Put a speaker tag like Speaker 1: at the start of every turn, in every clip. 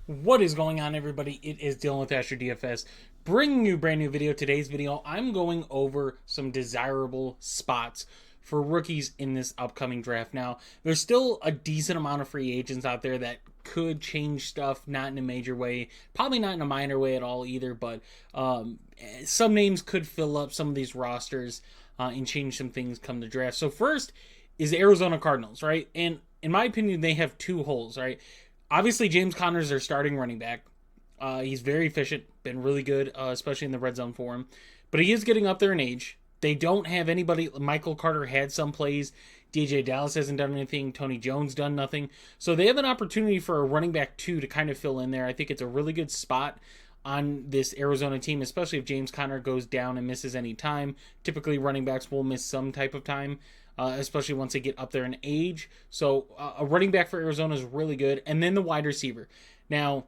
Speaker 1: What is going on, everybody? It is Dylan with Astrodfs, bringing you a brand new video. Today's video, I'm going over some desirable spots for rookies in this upcoming draft. Now, there's still a decent amount of free agents out there that could change stuff, not in a major way, probably not in a minor way at all either, but some names could fill up some of these rosters and change some things come the draft. So first is the Arizona Cardinals, right? And in my opinion, they have two holes, right? Obviously, James Conner is their starting running back. He's very efficient, been really good, especially in the red zone for him. But he is getting up there in age. They don't have anybody. Michael Carter had some plays. DJ Dallas hasn't done anything. Tony Jones done nothing. So they have an opportunity for a running back two to kind of fill in there. I think it's a really good spot on this Arizona team, especially if James Conner goes down and misses any time. Typically, running backs will miss some type of time. Especially once they get up there in age. So a running back for Arizona is really good. And then the wide receiver. Now,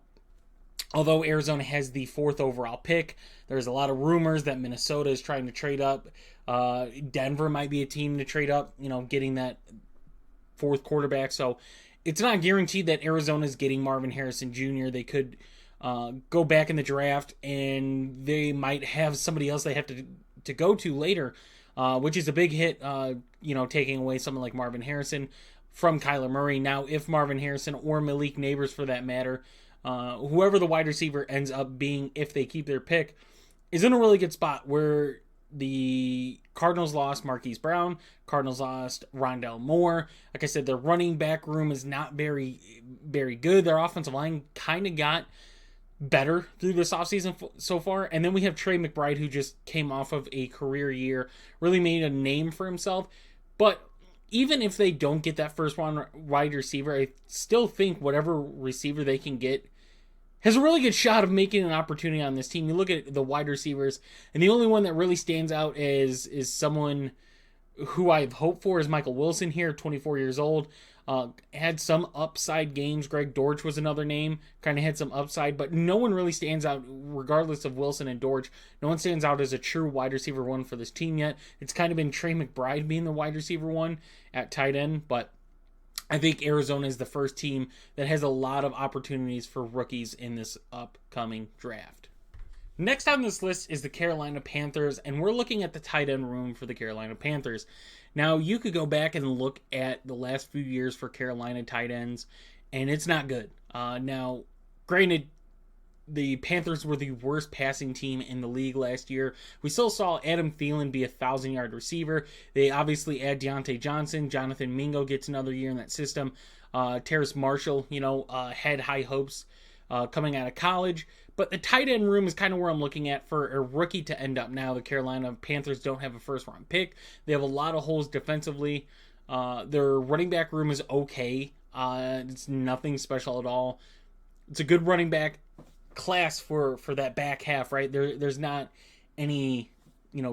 Speaker 1: although Arizona has the 4th overall pick, there's a lot of rumors that Minnesota is trying to trade up. Denver might be a team to trade up, getting that 4th quarterback. So it's not guaranteed that Arizona is getting Marvin Harrison Jr. They could go back in the draft and they might have somebody else they have to go to later. Which is a big hit, taking away someone like Marvin Harrison from Kyler Murray. Now, if Marvin Harrison or Malik Neighbors, for that matter, whoever the wide receiver ends up being, if they keep their pick, is in a really good spot where the Cardinals lost Marquise Brown, Cardinals lost Rondell Moore. Like I said, their running back room is not very, very good. Their offensive line kind of got better through this offseason so far. And then we have Trey McBride, who just came off of a career year, really made a name for himself. But even if they don't get that first one wide receiver, I still think whatever receiver they can get has a really good shot of making an opportunity on this team. You look at the wide receivers, and the only one that really stands out is someone who I've hoped for is Michael Wilson here, 24 years old. Had some upside games. Greg Dortch was another name. Kind of had some upside, but no one really stands out, regardless of Wilson and Dortch. No one stands out as a true wide receiver one for this team yet. It's kind of been Trey McBride being the wide receiver one at tight end, but I think Arizona is the first team that has a lot of opportunities for rookies in this upcoming draft. Next on this list is the Carolina Panthers, and we're looking at the tight end room for the Carolina Panthers. Now, you could go back and look at the last few years for Carolina tight ends, and it's not good. Now, granted, the Panthers were the worst passing team in the league last year. We still saw Adam Thielen be a 1,000-yard receiver. They obviously add Deontay Johnson. Jonathan Mingo gets another year in that system. Terrace Marshall, had high hopes coming out of college. But the tight end room is kind of where I'm looking at for a rookie to end up now. The Carolina Panthers don't have a first-round pick. They have a lot of holes defensively. Their running back room is okay. It's nothing special at all. It's a good running back class for that back half, right? There's not any,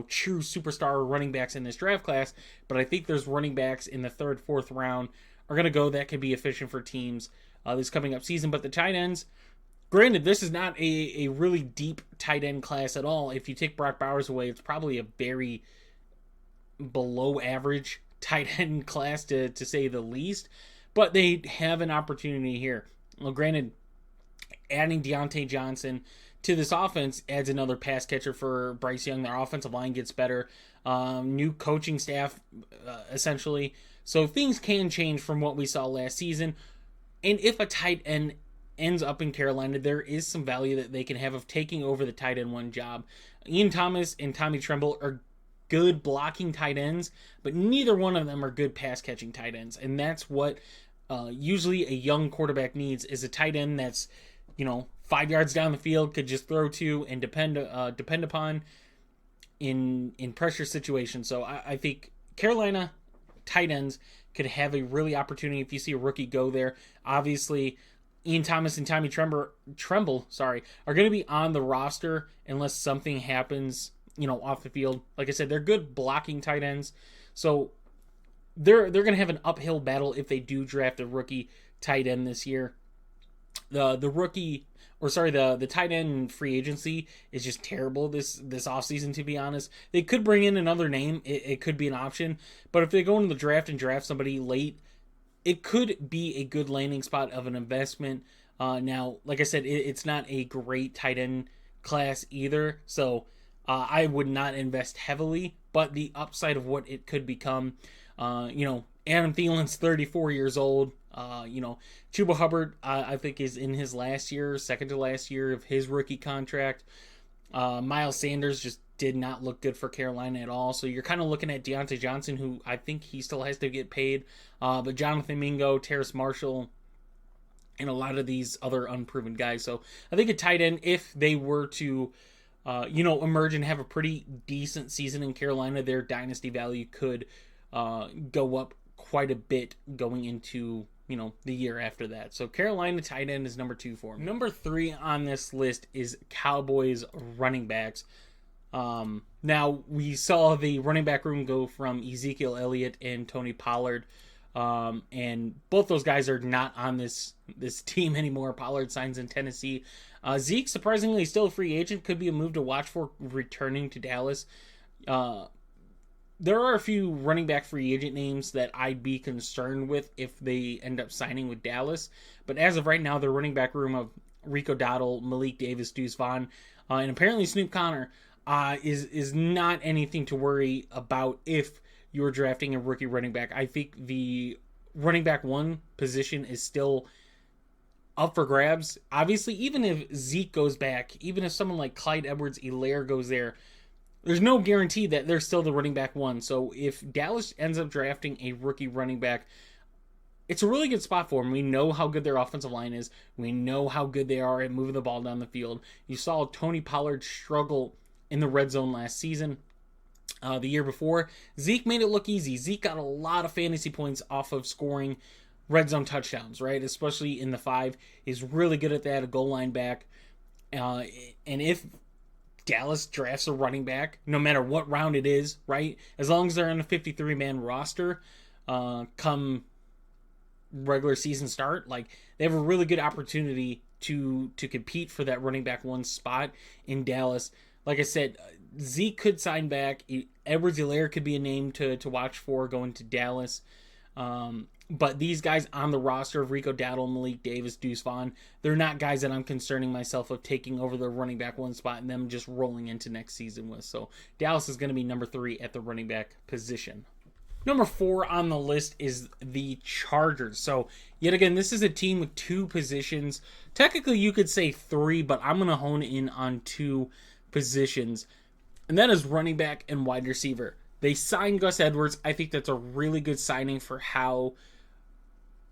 Speaker 1: true superstar running backs in this draft class, but I think there's running backs in the 3rd, 4th round are going to go that could be efficient for teams this coming up season. But the tight ends, granted, this is not a really deep tight end class at all. If you take Brock Bowers away, it's probably a very below average tight end class to say the least. But they have an opportunity here. Well, granted, adding Deontay Johnson to this offense adds another pass catcher for Bryce Young. Their offensive line gets better. New coaching staff, essentially. So things can change from what we saw last season. And if a tight end ends up in Carolina, there is some value that they can have of taking over the tight end one job. Ian Thomas and Tommy Tremble are good blocking tight ends, but neither one of them are good pass catching tight ends. And that's what usually a young quarterback needs, is a tight end that's 5 yards down the field, could just throw to and depend upon in pressure situations. So I think Carolina tight ends could have a really opportunity if you see a rookie go there. Obviously, Ian Thomas and Tommy Tremble, are going to be on the roster unless something happens, off the field. Like I said, they're good blocking tight ends, so they're going to have an uphill battle if they do draft a rookie tight end this year. The tight end free agency is just terrible this offseason, to be honest. They could bring in another name. It could be an option. But if they go into the draft and draft somebody late, it could be a good landing spot of an investment Now, like I said, it's not a great tight end class either, so I would not invest heavily. But the upside of what it could become, Adam Thielen's 34 years old. Chuba Hubbard, I think, is in his last year, second to last year of his rookie contract. Miles Sanders just did not look good for Carolina at all. So you're kind of looking at Deontay Johnson, who I think he still has to get paid. But Jonathan Mingo, Terrace Marshall, and a lot of these other unproven guys. So I think a tight end, if they were to, emerge and have a pretty decent season in Carolina, their dynasty value could go up quite a bit going into the year after that. So Carolina tight end is number 2 for me. Number 3 on this list is Cowboys running backs. Now we saw the running back room go from Ezekiel Elliott and Tony Pollard, and both those guys are not on this team anymore. Pollard signs in Tennessee. Zeke, surprisingly, still a free agent, could be a move to watch for returning to Dallas. There are a few running back free agent names that I'd be concerned with if they end up signing with Dallas. But as of right now, the running back room of Rico Dowdle, Malik Davis, Deuce Vaughn, and apparently Snoop Connor is not anything to worry about if you're drafting a rookie running back. I think the running back 1 position is still up for grabs. Obviously, even if Zeke goes back, even if someone like Clyde Edwards-Helaire goes there, there's no guarantee that they're still the running back 1. So if Dallas ends up drafting a rookie running back, it's a really good spot for them. We know how good their offensive line is. We know how good they are at moving the ball down the field. You saw Tony Pollard struggle in the red zone last season. The year before, Zeke made it look easy. Zeke got a lot of fantasy points off of scoring red zone touchdowns, right? Especially in the 5. He's really good at that, a goal line back. And if Dallas drafts a running back, no matter what round it is, right? As long as they're on a 53-man roster, come regular season start, like they have a really good opportunity to compete for that running back 1 spot in Dallas. Like I said, Zeke could sign back. Edwards-Helaire could be a name to watch for going to Dallas. But these guys on the roster of Rico Dowdle, Malik Davis, Deuce Vaughn, they're not guys that I'm concerning myself of taking over the running back 1 spot and them just rolling into next season with. So Dallas is going to be number 3 at the running back position. Number 4 on the list is the Chargers. So yet again, this is a team with 2 positions. Technically, you could say 3, but I'm going to hone in on 2 positions. And that is running back and wide receiver. They signed Gus Edwards. I think that's a really good signing for how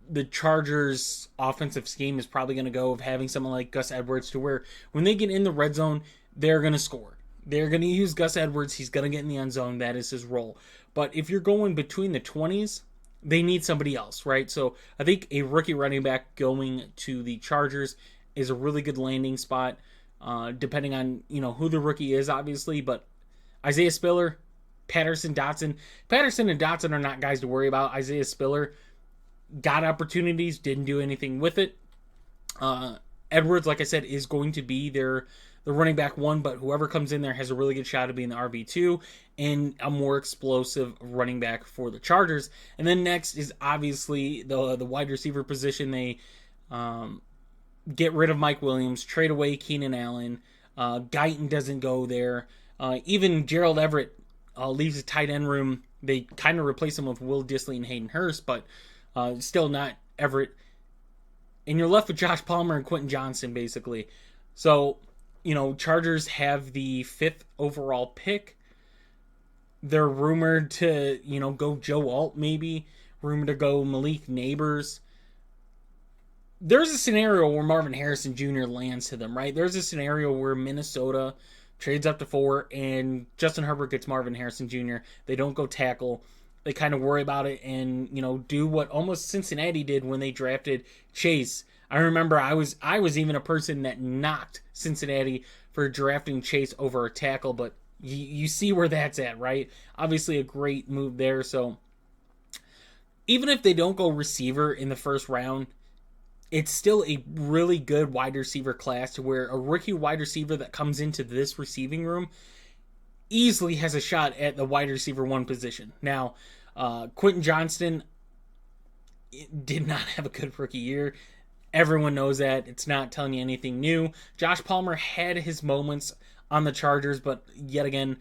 Speaker 1: the Chargers offensive scheme is probably going to go, of having someone like Gus Edwards, to where when they get in the red zone, they're going to score. They're going to use Gus Edwards. He's going to get in the end zone. That is his role. But if you're going between the 20s, they need somebody else, right? So I think a rookie running back going to the Chargers is a really good landing spot, depending on who the rookie is, obviously. But Isaiah Spiller, Patterson and Dotson are not guys to worry about. Isaiah Spiller got opportunities, didn't do anything with it. Edwards, like I said, is going to be the running back 1, but whoever comes in there has a really good shot of being the RB2 and a more explosive running back for the Chargers. And then next is obviously the wide receiver position. They get rid of Mike Williams, trade away Keenan Allen. Guyton doesn't go there. Even Gerald Everett leaves the tight end room. They kind of replace him with Will Dissly and Hayden Hurst, but still not Everett. And you're left with Josh Palmer and Quentin Johnson, basically. So, Chargers have the 5th overall pick. They're rumored to, go Joe Alt, maybe. Rumored to go Malik Neighbors. There's a scenario where Marvin Harrison Jr. lands to them, right? There's a scenario where Minnesota trades up to 4 and Justin Herbert gets Marvin Harrison Jr. They don't go tackle. They kind of worry about it and, do what almost Cincinnati did when they drafted Chase. I remember I was even a person that knocked Cincinnati for drafting Chase over a tackle, but you see where that's at, right? Obviously a great move there. So even if they don't go receiver in the first round, it's still a really good wide receiver class, to where a rookie wide receiver that comes into this receiving room easily has a shot at the wide receiver 1 position. Now, Quentin Johnston did not have a good rookie year. Everyone knows that. It's not telling you anything new. Josh Palmer had his moments on the Chargers, but yet again,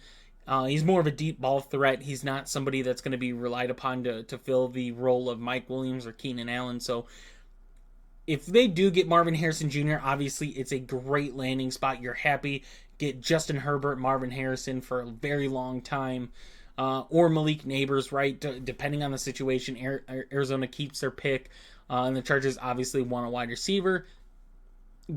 Speaker 1: he's more of a deep ball threat. He's not somebody that's going to be relied upon to fill the role of Mike Williams or Keenan Allen. So if they do get Marvin Harrison Jr., obviously it's a great landing spot. You're happy. Get Justin Herbert, Marvin Harrison for a very long time. Or Malik Neighbors, right? Depending on the situation, Arizona keeps their pick. And the Chargers obviously want a wide receiver.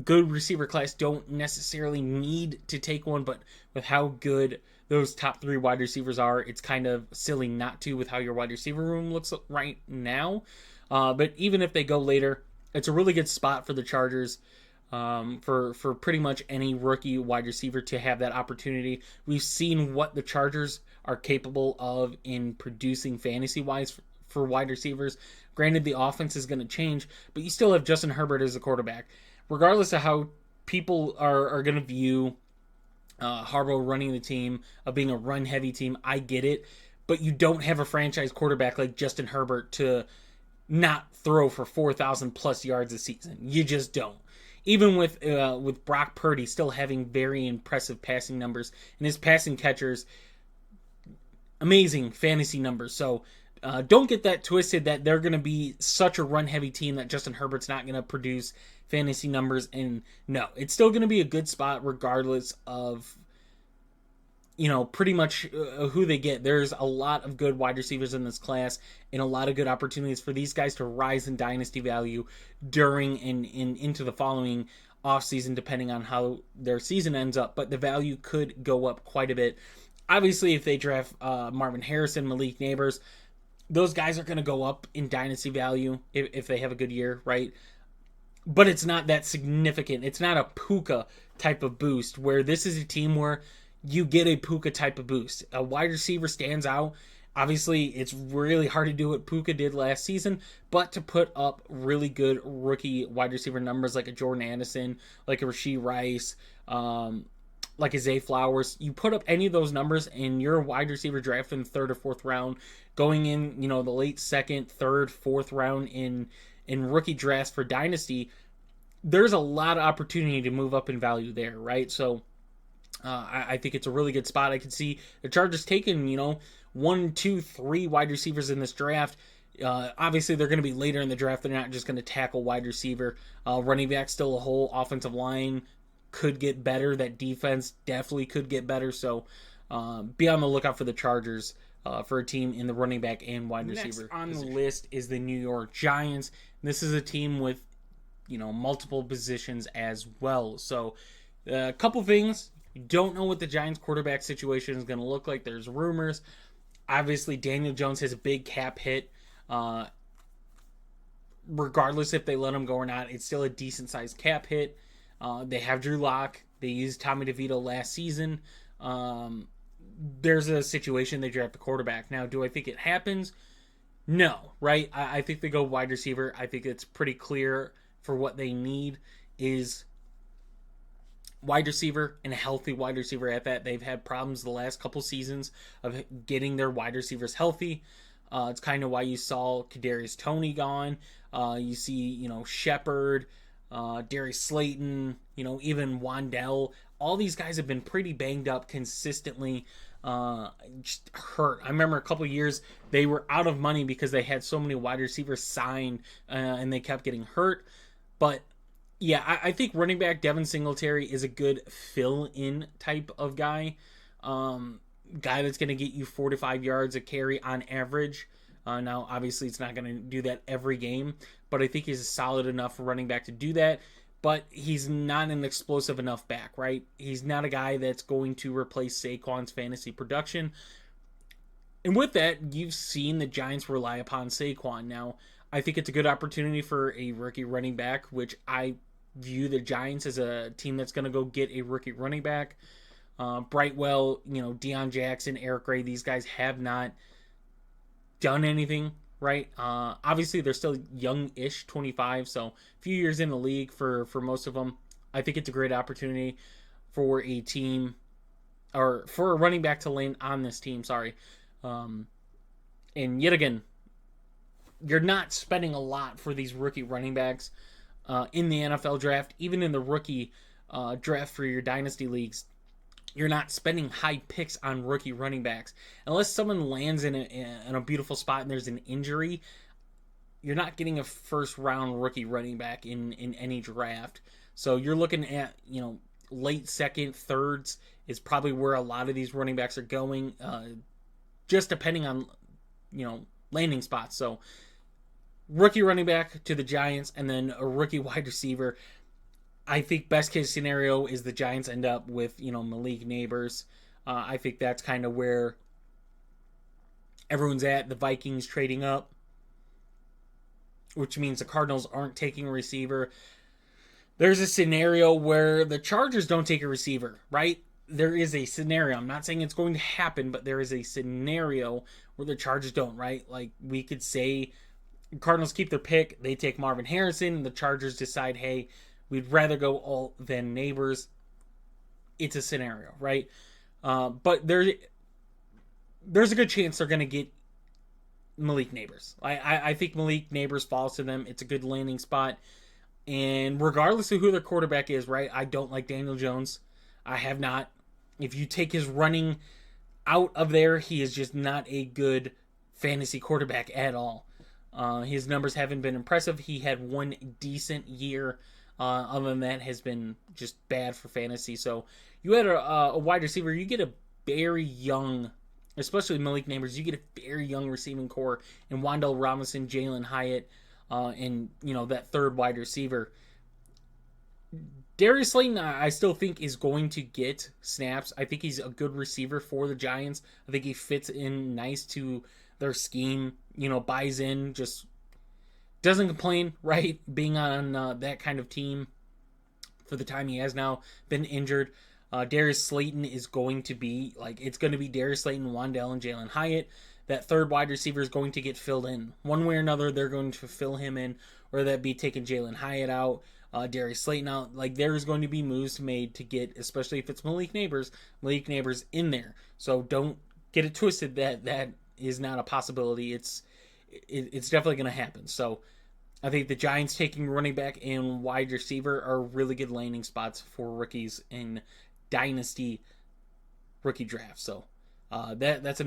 Speaker 1: Good receiver class, don't necessarily need to take one, but with how good those top 3 wide receivers are, it's kind of silly not to with how your wide receiver room looks right now. But even if they go later, it's a really good spot for the Chargers, for pretty much any rookie wide receiver to have that opportunity. We've seen what the Chargers are capable of in producing fantasy-wise for wide receivers. Granted, the offense is going to change, but you still have Justin Herbert as a quarterback. Regardless of how people are going to view Harbaugh running the team, of being a run-heavy team, I get it. But you don't have a franchise quarterback like Justin Herbert to not throw for 4,000 plus yards a season. You just don't. Even with Brock Purdy still having very impressive passing numbers, and his passing catchers, amazing fantasy numbers. So don't get that twisted that they're going to be such a run-heavy team that Justin Herbert's not going to produce fantasy numbers. And no, it's still going to be a good spot regardless of, pretty much who they get. There's a lot of good wide receivers in this class and a lot of good opportunities for these guys to rise in dynasty value during and into the following offseason, depending on how their season ends up. But the value could go up quite a bit. Obviously, if they draft Marvin Harrison, Malik Neighbors, those guys are going to go up in dynasty value if they have a good year, right? But it's not that significant. It's not a Puka type of boost, where this is a team where you get a Puka type of boost. A wide receiver stands out. Obviously, it's really hard to do what Puka did last season, but to put up really good rookie wide receiver numbers like a Jordan Addison, like a Rashee Rice, like a Zay Flowers, you put up any of those numbers and you're a wide receiver drafted in the 3rd or 4th round, going in, the late 2nd, 3rd, 4th round in rookie drafts for Dynasty, there's a lot of opportunity to move up in value there, right? So I think it's a really good spot. I could see the Chargers taking, 1, 2, 3 wide receivers in this draft. Obviously, they're going to be later in the draft. They're not just going to tackle wide receiver. Running back still a hole. Offensive line could get better. That defense definitely could get better. So be on the lookout for the Chargers for a team in the running back and wide receiver. Next on the list is the New York Giants. This is a team with, multiple positions as well. So a couple things. You don't know what the Giants quarterback situation is going to look like. There's rumors. Obviously, Daniel Jones has a big cap hit. Regardless if they let him go or not, it's still a decent-sized cap hit. They have Drew Lock. They used Tommy DeVito last season. There's a situation they draft a quarterback. Now, do I think it happens? No, right? I think they go wide receiver. I think it's pretty clear for what they need is wide receiver and a healthy wide receiver at that. They've had problems the last couple seasons of getting their wide receivers healthy. It's kind of why you saw Kadarius Toney gone. You see, Shepard, Darius Slayton, even Wandell. All these guys have been pretty banged up consistently, just hurt. I remember a couple years they were out of money because they had so many wide receivers signed and they kept getting hurt. But yeah, I think running back Devin Singletary is a good fill-in type of guy. Guy that's going to get you 4 to 5 yards a carry on average. Now, obviously, it's not going to do that every game, but I think he's a solid enough running back to do that. But he's not an explosive enough back, right? He's not a guy that's going to replace Saquon's fantasy production. And with that, you've seen the Giants rely upon Saquon. Now, I think it's a good opportunity for a rookie running back, which I view the Giants as a team that's going to go get a rookie running back. Brightwell, Deion Jackson, Eric Gray, these guys have not done anything, right? Obviously, they're still young-ish, 25, so a few years in the league for most of them. I think it's a great opportunity for a team, or for a running back to land on this team, sorry. And yet again, you're not spending a lot for these rookie running backs. in the NFL draft, even in the rookie draft for your dynasty leagues. You're not spending high picks on rookie running backs unless someone lands in a beautiful spot and there's an injury. You're not getting a first round rookie running back in any draft. So you're looking at, late second, thirds is probably where a lot of these running backs are going, just depending on, landing spots. So rookie running back to the Giants, and then a rookie wide receiver. I think best case scenario is the Giants end up with, Malik Neighbors. I think that's kind of where everyone's at. The Vikings trading up, which means the Cardinals aren't taking a receiver. There's a scenario where the Chargers don't take a receiver, right? There is a scenario. I'm not saying it's going to happen, but there is a scenario where the Chargers don't, right? Like, we could say Cardinals keep their pick, they take Marvin Harrison, and the Chargers decide, hey, we'd rather go all than Neighbors. It's a scenario, right? But there's a good chance they're going to get Malik Neighbors. I think Malik Neighbors falls to them. It's a good landing spot. And regardless of who their quarterback is, right, I don't like Daniel Jones. I have not. If you take his running out of there, he is just not a good fantasy quarterback at all. His numbers haven't been impressive. He had one decent year. Other than that, has been just bad for fantasy. So you had a wide receiver. You get a very young, especially Malik Neighbors, you get a very young receiving core in Wan'Dale Robinson, Jalen Hyatt, and that third wide receiver. Darius Slayton, I still think is going to get snaps. I think he's a good receiver for the Giants. I think he fits in nice to their scheme. Buys in, just doesn't complain, right? Being on that kind of team for the time he has now been injured. Darius Slayton is going to be, it's going to be Darius Slayton, Wan'Dale, and Jalen Hyatt. That third wide receiver is going to get filled in. One way or another, they're going to fill him in, or that be taking Jalen Hyatt out, Darius Slayton out. There's going to be moves made to get, especially if it's Malik Neighbors in there. So don't get it twisted that is not a possibility. It's definitely going to happen. So I think the Giants taking running back and wide receiver are really good landing spots for rookies in Dynasty rookie drafts. So that's